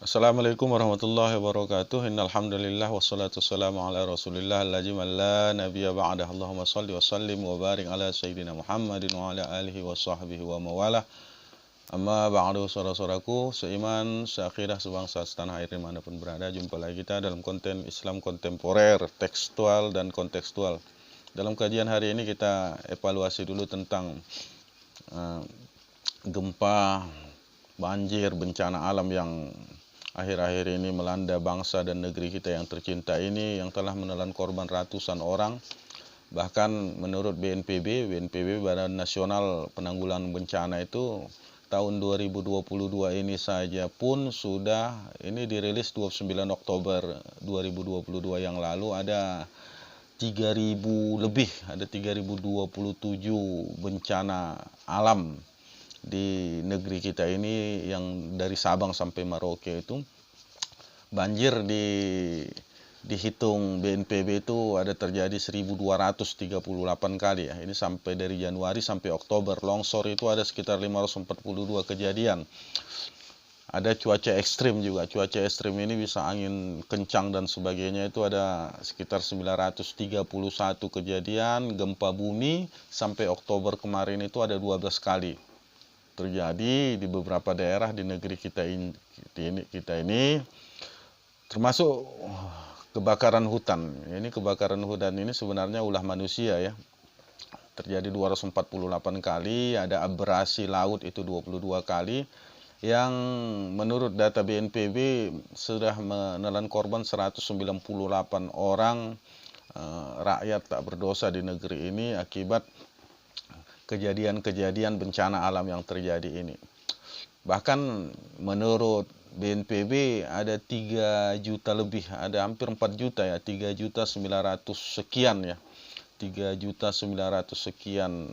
Assalamualaikum warahmatullahi wabarakatuh. Innal hamdalillah wassalatu wassalamu ala Rasulillah allazi la nabiyya ba'dah. Allahumma shalli wa sallim wa barik ala sayyidina Muhammadin wa ala alihi wa sahbihi wa mawalah. Amma ba'du, saudara-saudaraku seiman, seakhidah, sebangsa, setanah air dimanapun berada, jumpa lagi kita dalam konten Islam kontemporer, tekstual dan kontekstual. Dalam kajian hari ini kita evaluasi dulu tentang gempa, banjir, bencana alam yang akhir-akhir ini melanda bangsa dan negeri kita yang tercinta ini, yang telah menelan korban ratusan orang. Bahkan menurut BNPB, Badan Nasional Penanggulangan Bencana itu, tahun 2022 ini saja pun sudah, ini dirilis 29 Oktober 2022 yang lalu, ada 3.000 lebih, ada 3.027 bencana alam di negeri kita ini, yang dari Sabang sampai Merauke itu. Banjir dihitung BNPB itu ada terjadi 1.238 kali ya. Ini sampai dari Januari sampai Oktober. Longsor itu ada sekitar 542 kejadian. Ada cuaca ekstrim juga. Cuaca ekstrim ini bisa angin kencang dan sebagainya, itu ada sekitar 931 kejadian. Gempa bumi sampai Oktober kemarin itu ada 12 kali terjadi di beberapa daerah di negeri kita ini, termasuk kebakaran hutan. Ini kebakaran hutan ini sebenarnya ulah manusia ya. Terjadi 248 kali, ada abrasi laut itu 22 kali, yang menurut data BNPB sudah menelan korban 198 orang rakyat tak berdosa di negeri ini akibat kejadian-kejadian bencana alam yang terjadi ini. Bahkan menurut BNPB ada 3 juta lebih, ada hampir 4 juta ya, 3.900.000 sekian ya, 3.900.000 sekian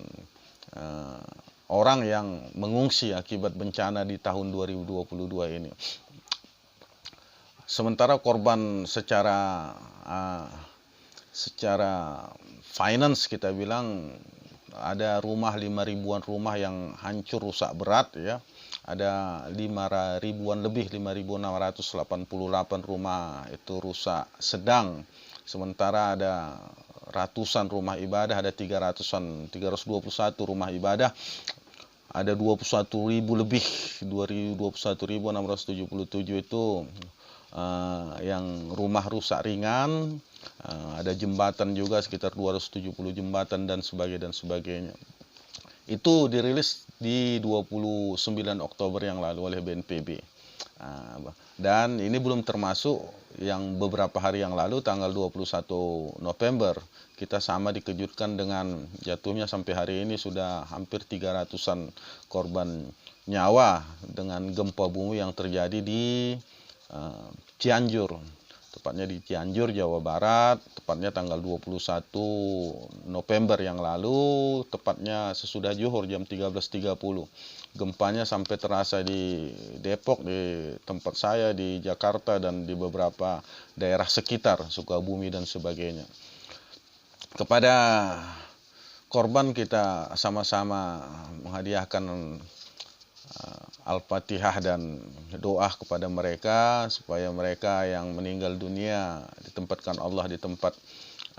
orang yang mengungsi akibat bencana di tahun 2022 ini. Sementara korban secara finance kita bilang, ada rumah 5.000-an rumah yang hancur rusak berat ya. Ada 5.000-an lebih, 5.688 rumah itu rusak sedang. Sementara ada ratusan rumah ibadah, ada 321 rumah ibadah. Ada 21.000 lebih, 21.677 itu yang rumah rusak ringan. Ada jembatan juga sekitar 270 jembatan dan sebagainya. Itu dirilis di 29 Oktober yang lalu oleh BNPB. Dan ini belum termasuk yang beberapa hari yang lalu, tanggal 21 November, kita sama dikejutkan dengan jatuhnya sampai hari ini sudah hampir 300-an korban nyawa dengan gempa bumi yang terjadi di Cianjur. Tepatnya di Cianjur, Jawa Barat, tepatnya tanggal 21 November yang lalu, tepatnya sesudah zuhur jam 13.30. Gempanya sampai terasa di Depok, di tempat saya, di Jakarta, dan di beberapa daerah sekitar, Sukabumi dan sebagainya. Kepada korban kita sama-sama menghadiahkan Al-Fatihah dan doa kepada mereka, supaya mereka yang meninggal dunia ditempatkan Allah di tempat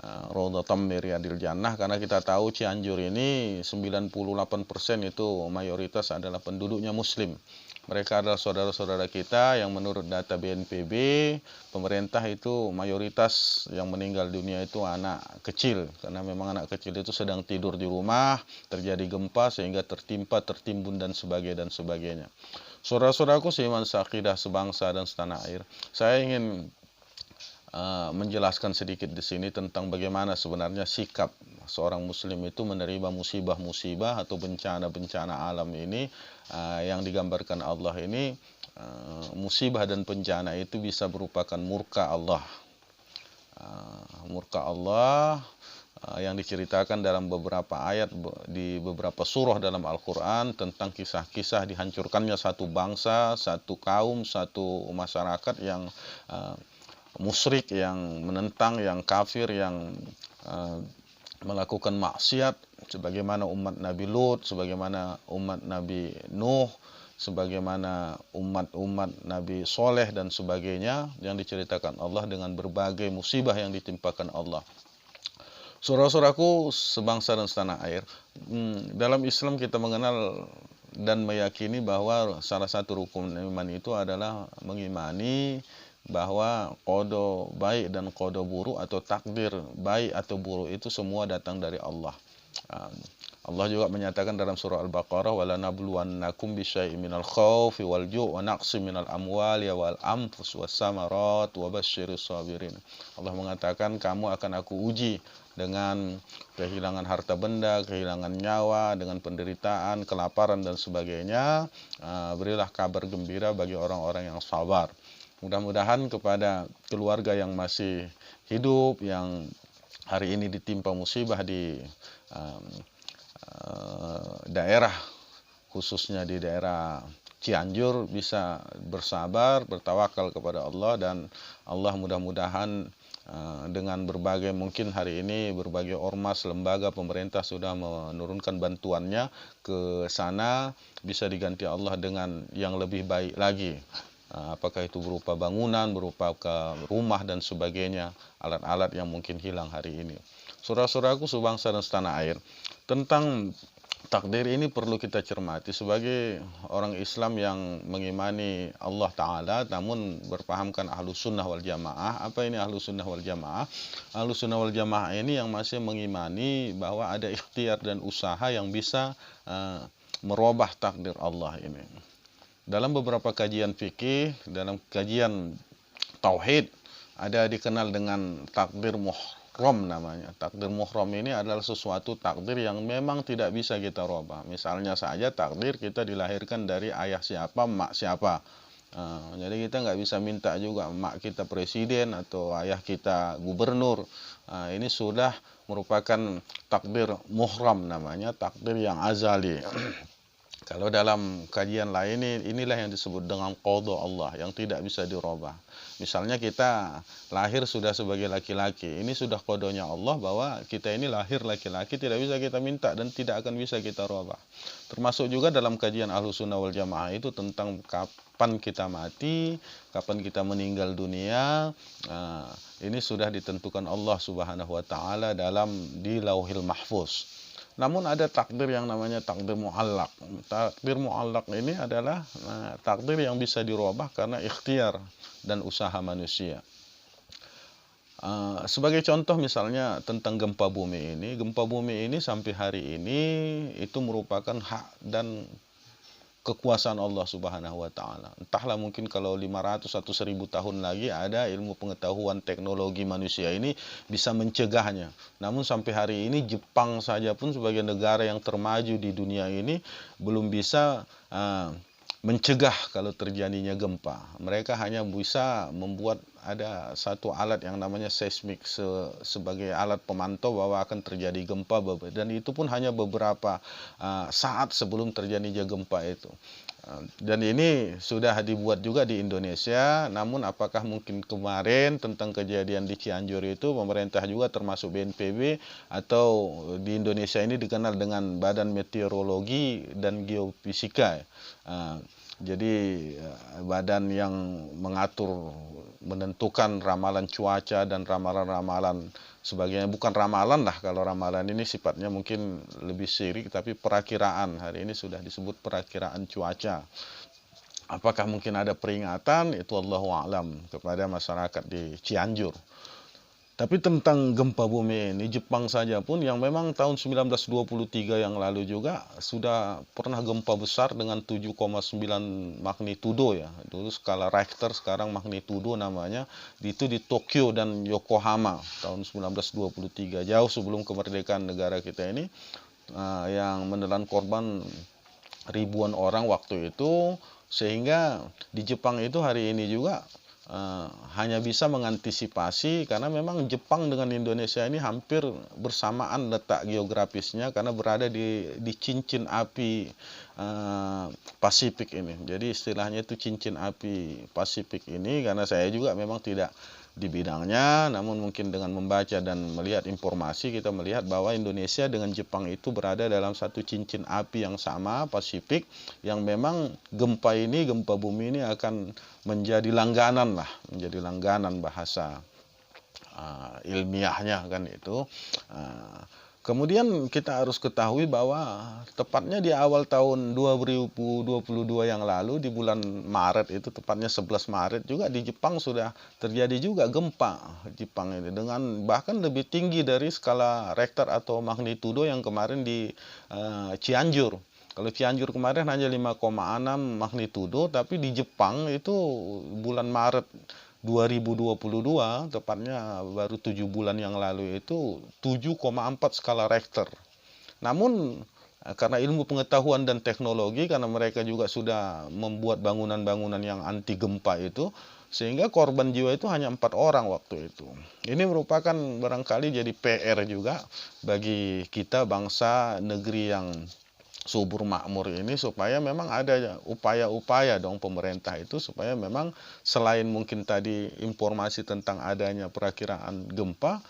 Raudhatam min Riyadil Jannah. Karena kita tahu Cianjur ini 98% itu mayoritas adalah penduduknya muslim. Mereka adalah saudara-saudara kita yang menurut data BNPB, pemerintah itu mayoritas yang meninggal dunia itu anak kecil. Karena memang anak kecil itu sedang tidur di rumah, terjadi gempa sehingga tertimbun dan sebagainya. Saudara-saudaraku seiman, seakidah, sebangsa dan setanah air, saya ingin menjelaskan sedikit di sini tentang bagaimana sebenarnya sikap seorang muslim itu menerima musibah-musibah atau bencana-bencana alam ini, yang digambarkan Allah ini. Musibah dan bencana itu bisa merupakan murka Allah. Murka Allah yang diceritakan dalam beberapa ayat di beberapa surah dalam Al-Quran tentang kisah-kisah dihancurkannya satu bangsa, satu kaum, satu masyarakat yang musyrik, yang menentang, yang kafir, yang melakukan maksiat, sebagaimana umat Nabi Lut, sebagaimana umat Nabi Nuh, sebagaimana umat-umat Nabi Soleh dan sebagainya yang diceritakan Allah dengan berbagai musibah yang ditimpakan Allah. Saudara-saudaraku sebangsa dan setanah air, dalam Islam kita mengenal dan meyakini bahwa salah satu rukun iman itu adalah mengimani bahwa qada baik dan qada buruk atau takdir baik atau buruk itu semua datang dari Allah. Allah juga menyatakan dalam surah Al-Baqarah, wala nabluwannakum bisyai'in minal khaufi wal ju' wa naqsim minal amwali wal anfus was samarat wa basyiris sabirin. Allah mengatakan kamu akan aku uji dengan kehilangan harta benda, kehilangan nyawa, dengan penderitaan, kelaparan dan sebagainya. Berilah kabar gembira bagi orang-orang yang sabar. Mudah-mudahan kepada keluarga yang masih hidup, yang hari ini ditimpa musibah di daerah, khususnya di daerah Cianjur, bisa bersabar, bertawakal kepada Allah, dan Allah mudah-mudahan dengan berbagai, mungkin hari ini berbagai ormas, lembaga pemerintah sudah menurunkan bantuannya ke sana, bisa diganti Allah dengan yang lebih baik lagi. Apakah itu berupa bangunan, berupa ke rumah dan sebagainya, alat-alat yang mungkin hilang hari ini. Saudara-saudaraku sebangsa dan setanah air, tentang takdir ini perlu kita cermati sebagai orang Islam yang mengimani Allah Ta'ala, namun berpahamkan Ahlus Sunnah wal Jamaah. Apa ini Ahlus Sunnah wal Jamaah? Ahlus Sunnah wal Jamaah ini yang masih mengimani bahwa ada ikhtiar dan usaha yang bisa merubah takdir Allah ini. Dalam beberapa kajian fikih, dalam kajian tauhid, ada dikenal dengan takdir muhram namanya. Takdir muhram ini adalah sesuatu takdir yang memang tidak bisa kita rubah. Misalnya saja takdir kita dilahirkan dari ayah siapa, mak siapa. Jadi kita nggak bisa minta juga mak kita presiden atau ayah kita gubernur. Ini sudah merupakan takdir muhram namanya, takdir yang azali. Kalau dalam kajian lain inilah yang disebut dengan qada Allah yang tidak bisa dirubah. Misalnya kita lahir sudah sebagai laki-laki, ini sudah qadanya Allah bahwa kita ini lahir laki-laki, tidak bisa kita minta dan tidak akan bisa kita rubah. Termasuk juga dalam kajian Ahlus Sunnah wal Jamaah itu tentang kapan kita mati, kapan kita meninggal dunia. Ini sudah ditentukan Allah Subhanahu wa taala di Lauhil Mahfuz. Namun ada takdir yang namanya takdir mu'allaq. Takdir mu'allaq ini adalah takdir yang bisa dirubah karena ikhtiar dan usaha manusia. Sebagai contoh misalnya tentang gempa bumi ini. Gempa bumi ini sampai hari ini itu merupakan hak dan kekuasaan Allah Subhanahu wa taala. Entahlah, mungkin kalau 500 atau 1000 tahun lagi ada ilmu pengetahuan teknologi manusia ini bisa mencegahnya. Namun sampai hari ini Jepang saja pun sebagai negara yang termaju di dunia ini belum bisa mencegah kalau terjadinya gempa. Mereka hanya bisa membuat ada satu alat yang namanya seismik sebagai alat pemantau bahwa akan terjadi gempa, dan itu pun hanya beberapa saat sebelum terjadinya gempa itu. Dan ini sudah dibuat juga di Indonesia, namun apakah mungkin kemarin tentang kejadian di Cianjur itu pemerintah juga termasuk BNPB atau di Indonesia ini dikenal dengan Badan Meteorologi dan Geofisika. Jadi badan yang mengatur, menentukan ramalan cuaca dan ramalan-ramalan sebagainya. Bukan ramalan lah, kalau ramalan ini sifatnya mungkin lebih syirik, tapi perakiraan. Hari ini sudah disebut perakiraan cuaca. Apakah mungkin ada peringatan? Itu Allahu a'lam kepada masyarakat di Cianjur. Tapi tentang gempa bumi ini, Jepang saja pun yang memang tahun 1923 yang lalu juga sudah pernah gempa besar dengan 7,9 magnitudo ya. Dulu skala Richter, sekarang magnitudo namanya. Itu di Tokyo dan Yokohama tahun 1923, jauh sebelum kemerdekaan negara kita ini, yang menelan korban ribuan orang waktu itu. Sehingga di Jepang itu hari ini juga hanya bisa mengantisipasi karena memang Jepang dengan Indonesia ini hampir bersamaan letak geografisnya karena berada di cincin api Pasifik ini. Jadi istilahnya itu cincin api Pasifik ini, karena saya juga memang tidak di bidangnya, namun mungkin dengan membaca dan melihat informasi kita melihat bahwa Indonesia dengan Jepang itu berada dalam satu cincin api yang sama Pasifik, yang memang gempa bumi ini akan menjadi langganan lah, menjadi langganan bahasa ilmiahnya kan itu. Kemudian kita harus ketahui bahwa tepatnya di awal tahun 2022 yang lalu, di bulan Maret itu, tepatnya 11 Maret juga di Jepang sudah terjadi juga gempa Jepang ini dengan bahkan lebih tinggi dari skala Richter atau magnitudo yang kemarin di Cianjur. Kalau Cianjur kemarin hanya 5,6 magnitudo, tapi di Jepang itu bulan Maret 2022, tepatnya baru 7 bulan yang lalu itu 7,4 skala Richter. Namun karena ilmu pengetahuan dan teknologi, karena mereka juga sudah membuat bangunan-bangunan yang anti gempa itu, sehingga korban jiwa itu hanya 4 orang waktu itu. Ini merupakan barangkali jadi PR juga bagi kita bangsa negeri yang subur makmur ini, supaya memang ada upaya-upaya dong pemerintah itu supaya memang selain mungkin tadi informasi tentang adanya perakiraan gempa,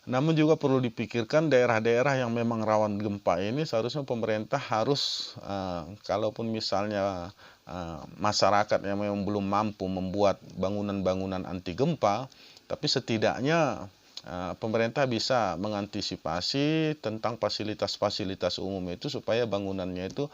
namun juga perlu dipikirkan daerah-daerah yang memang rawan gempa ini seharusnya pemerintah harus kalaupun misalnya masyarakat yang memang belum mampu membuat bangunan-bangunan anti gempa, tapi setidaknya pemerintah bisa mengantisipasi tentang fasilitas-fasilitas umum itu supaya bangunannya itu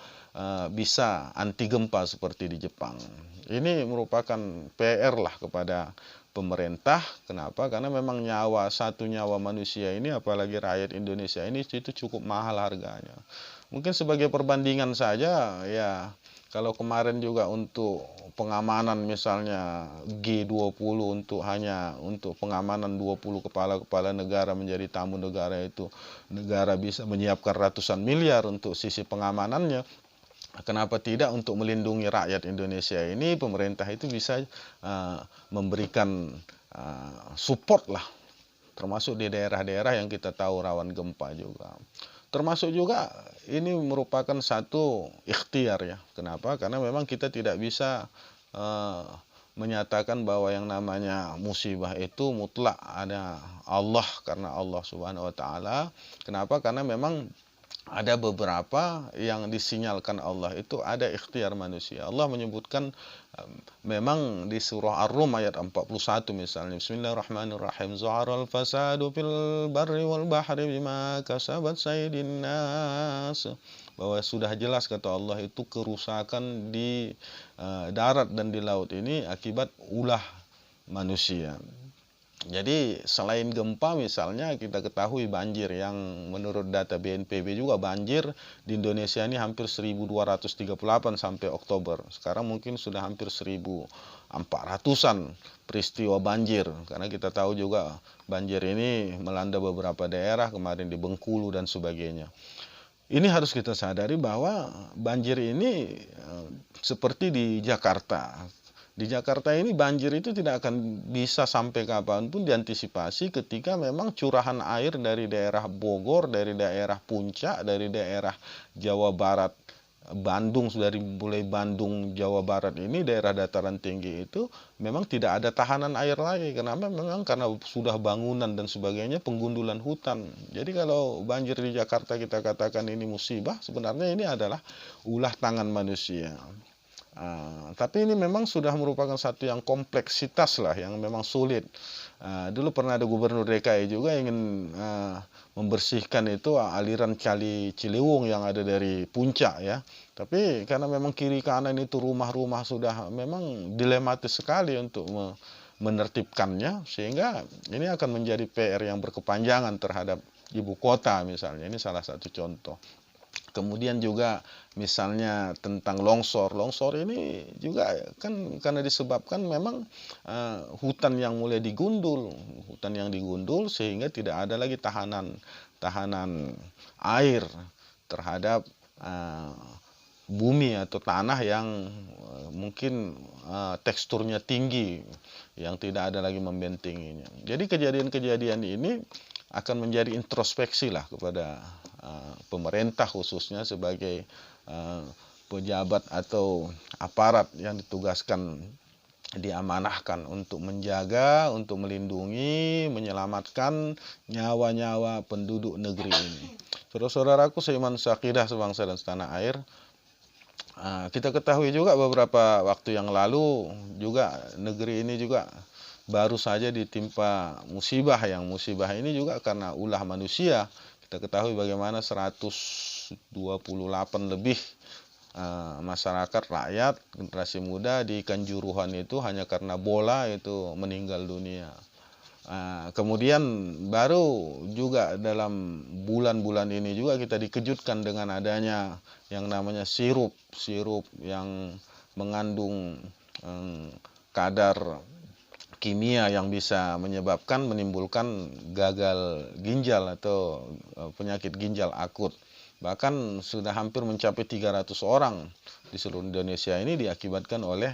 bisa anti gempa seperti di Jepang. Ini merupakan PR lah kepada pemerintah. Kenapa? Karena memang satu nyawa manusia ini, apalagi rakyat Indonesia ini, itu cukup mahal harganya. Mungkin sebagai perbandingan saja ya, kalau kemarin juga untuk pengamanan misalnya G20 hanya untuk pengamanan 20 kepala-kepala negara menjadi tamu negara itu, negara bisa menyiapkan ratusan miliar untuk sisi pengamanannya. Kenapa tidak untuk melindungi rakyat Indonesia ini, pemerintah itu bisa memberikan support lah, termasuk di daerah-daerah yang kita tahu rawan gempa juga. Termasuk juga ini merupakan satu ikhtiar ya. Kenapa? Karena memang kita tidak bisa menyatakan bahwa yang namanya musibah itu mutlak ada Allah, karena Allah Subhanahu wa taala. Kenapa? Karena memang ada beberapa yang disinyalkan Allah itu ada ikhtiar manusia. Allah menyebutkan memang di surah Ar-Rum ayat 41 misalnya, Bismillahirrahmanirrahim, Zuharal fasadu fil barri wal bahri bima kasabat saydin nas. Bahwa sudah jelas kata Allah itu kerusakan di darat dan di laut ini akibat ulah manusia. Jadi selain gempa misalnya kita ketahui banjir yang menurut data BNPB juga banjir di Indonesia ini hampir 1238 sampai Oktober. Sekarang mungkin sudah hampir 1400-an peristiwa banjir. Karena kita tahu juga banjir ini melanda beberapa daerah kemarin di Bengkulu dan sebagainya. Ini harus kita sadari bahwa banjir ini seperti di Jakarta. Di Jakarta ini banjir itu tidak akan bisa sampai kapanpun diantisipasi ketika memang curahan air dari daerah Bogor, dari daerah Puncak, dari daerah Jawa Barat, Bandung, dari mulai Bandung, Jawa Barat ini, daerah dataran tinggi itu memang tidak ada tahanan air lagi. Kenapa? Memang karena sudah bangunan dan sebagainya, penggundulan hutan. Jadi kalau banjir di Jakarta kita katakan ini musibah, sebenarnya ini adalah ulah tangan manusia. Tapi ini memang sudah merupakan satu yang kompleksitas lah, yang memang sulit. Dulu pernah ada gubernur DKI juga ingin membersihkan itu aliran Kali Ciliwung yang ada dari puncak ya. Tapi karena memang kiri kanan itu rumah-rumah sudah memang dilematis sekali untuk menertibkannya, sehingga ini akan menjadi PR yang berkepanjangan terhadap ibu kota misalnya. Ini salah satu contoh. Kemudian juga misalnya tentang longsor. Longsor ini juga kan karena disebabkan memang hutan yang mulai digundul, sehingga tidak ada lagi tahanan air terhadap bumi atau tanah yang mungkin teksturnya tinggi, yang tidak ada lagi membentenginya. Jadi kejadian-kejadian ini akan menjadi introspeksi lah kepada pemerintah, khususnya sebagai pejabat atau aparat yang ditugaskan, diamanahkan untuk menjaga, untuk melindungi, menyelamatkan nyawa-nyawa penduduk negeri ini. Saudara-saudaraku seiman seakidah, sebangsa dan setanah air, kita ketahui juga beberapa waktu yang lalu juga negeri ini juga baru saja ditimpa musibah, yang musibah ini juga karena ulah manusia. Kita ketahui bagaimana 128 lebih masyarakat, rakyat, generasi muda di Kanjuruhan itu hanya karena bola itu meninggal dunia. Kemudian baru juga dalam bulan-bulan ini juga kita dikejutkan dengan adanya yang namanya sirup yang mengandung kadar kimia yang bisa menimbulkan gagal ginjal atau penyakit ginjal akut. Bahkan sudah hampir mencapai 300 orang di seluruh Indonesia ini diakibatkan oleh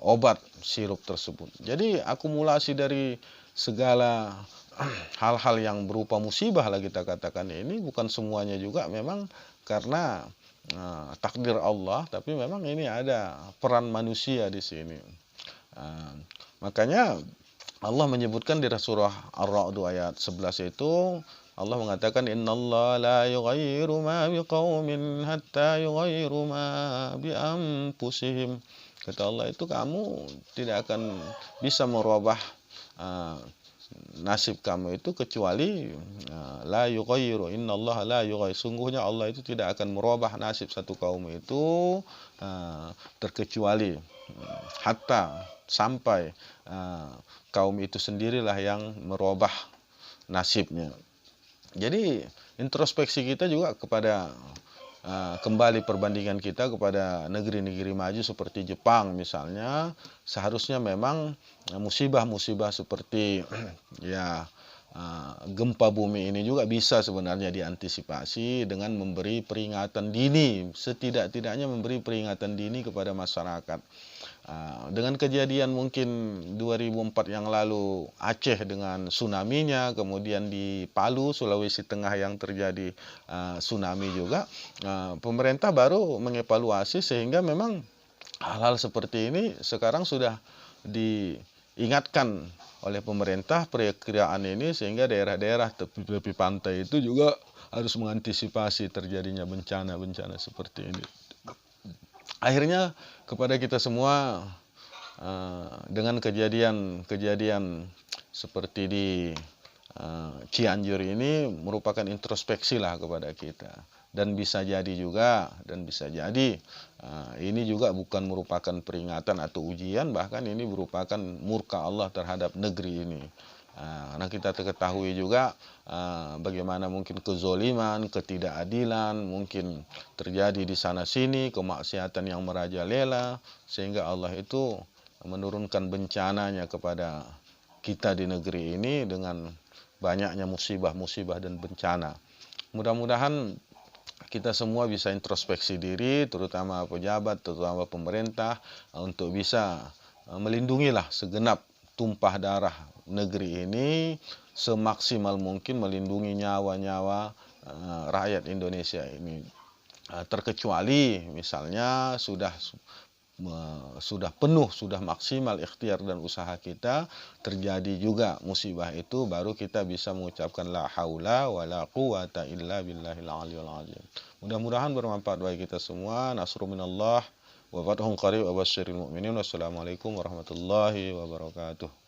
obat sirup tersebut. Jadi akumulasi dari segala hal-hal yang berupa musibah lah kita katakan ini, bukan semuanya juga memang karena takdir Allah, tapi memang ini ada peran manusia di sini. Makanya Allah menyebutkan di surah Ar-Ra'd ayat 11 itu, Allah mengatakan innallaha la yughayyiru ma biqaumin hatta yughayyiru ma bi anfusihim. Kata Allah itu, kamu tidak akan bisa merubah nasib kamu itu kecuali la yughayyiru, innallaha la yughayyiru, sungguhnya Allah itu tidak akan merubah nasib satu kaum itu terkecuali hatta, sampai kaum itu sendirilah yang merubah nasibnya. Jadi introspeksi kita juga kepada kembali perbandingan kita kepada negeri-negeri maju seperti Jepang misalnya, seharusnya memang musibah-musibah seperti gempa bumi ini juga bisa sebenarnya diantisipasi dengan memberi peringatan dini, setidak-tidaknya memberi peringatan dini kepada masyarakat. Dengan kejadian mungkin 2004 yang lalu Aceh dengan tsunami-nya, kemudian di Palu, Sulawesi Tengah yang terjadi tsunami juga, pemerintah baru mengevaluasi sehingga memang hal-hal seperti ini sekarang sudah diingatkan oleh pemerintah perkiraan ini, sehingga daerah-daerah tepi pantai itu juga harus mengantisipasi terjadinya bencana-bencana seperti ini. Akhirnya kepada kita semua, dengan kejadian seperti di Cianjur ini merupakan introspeksi lah kepada kita, dan bisa jadi ini juga bukan merupakan peringatan atau ujian, bahkan ini merupakan murka Allah terhadap negeri ini. Nah, kita ketahui juga bagaimana mungkin kezoliman, ketidakadilan mungkin terjadi di sana sini, kemaksiatan yang merajalela, sehingga Allah itu menurunkan bencananya kepada kita di negeri ini dengan banyaknya musibah-musibah dan bencana. Mudah-mudahan kita semua bisa introspeksi diri, terutama pejabat, terutama pemerintah, untuk bisa melindungilah segenap tumpah darah negeri ini, semaksimal mungkin melindungi nyawa-nyawa rakyat Indonesia ini. Terkecuali misalnya sudah penuh, sudah maksimal ikhtiar dan usaha kita, terjadi juga musibah itu, baru kita bisa mengucapkan la haula wala quwata illa billahil aliyul azim. Mudah-mudahan bermanfaat bagi kita semua. Nasrun minallah wa fathun qarib wa basyiril mu'minin. Wassalamualaikum warahmatullahi wabarakatuh.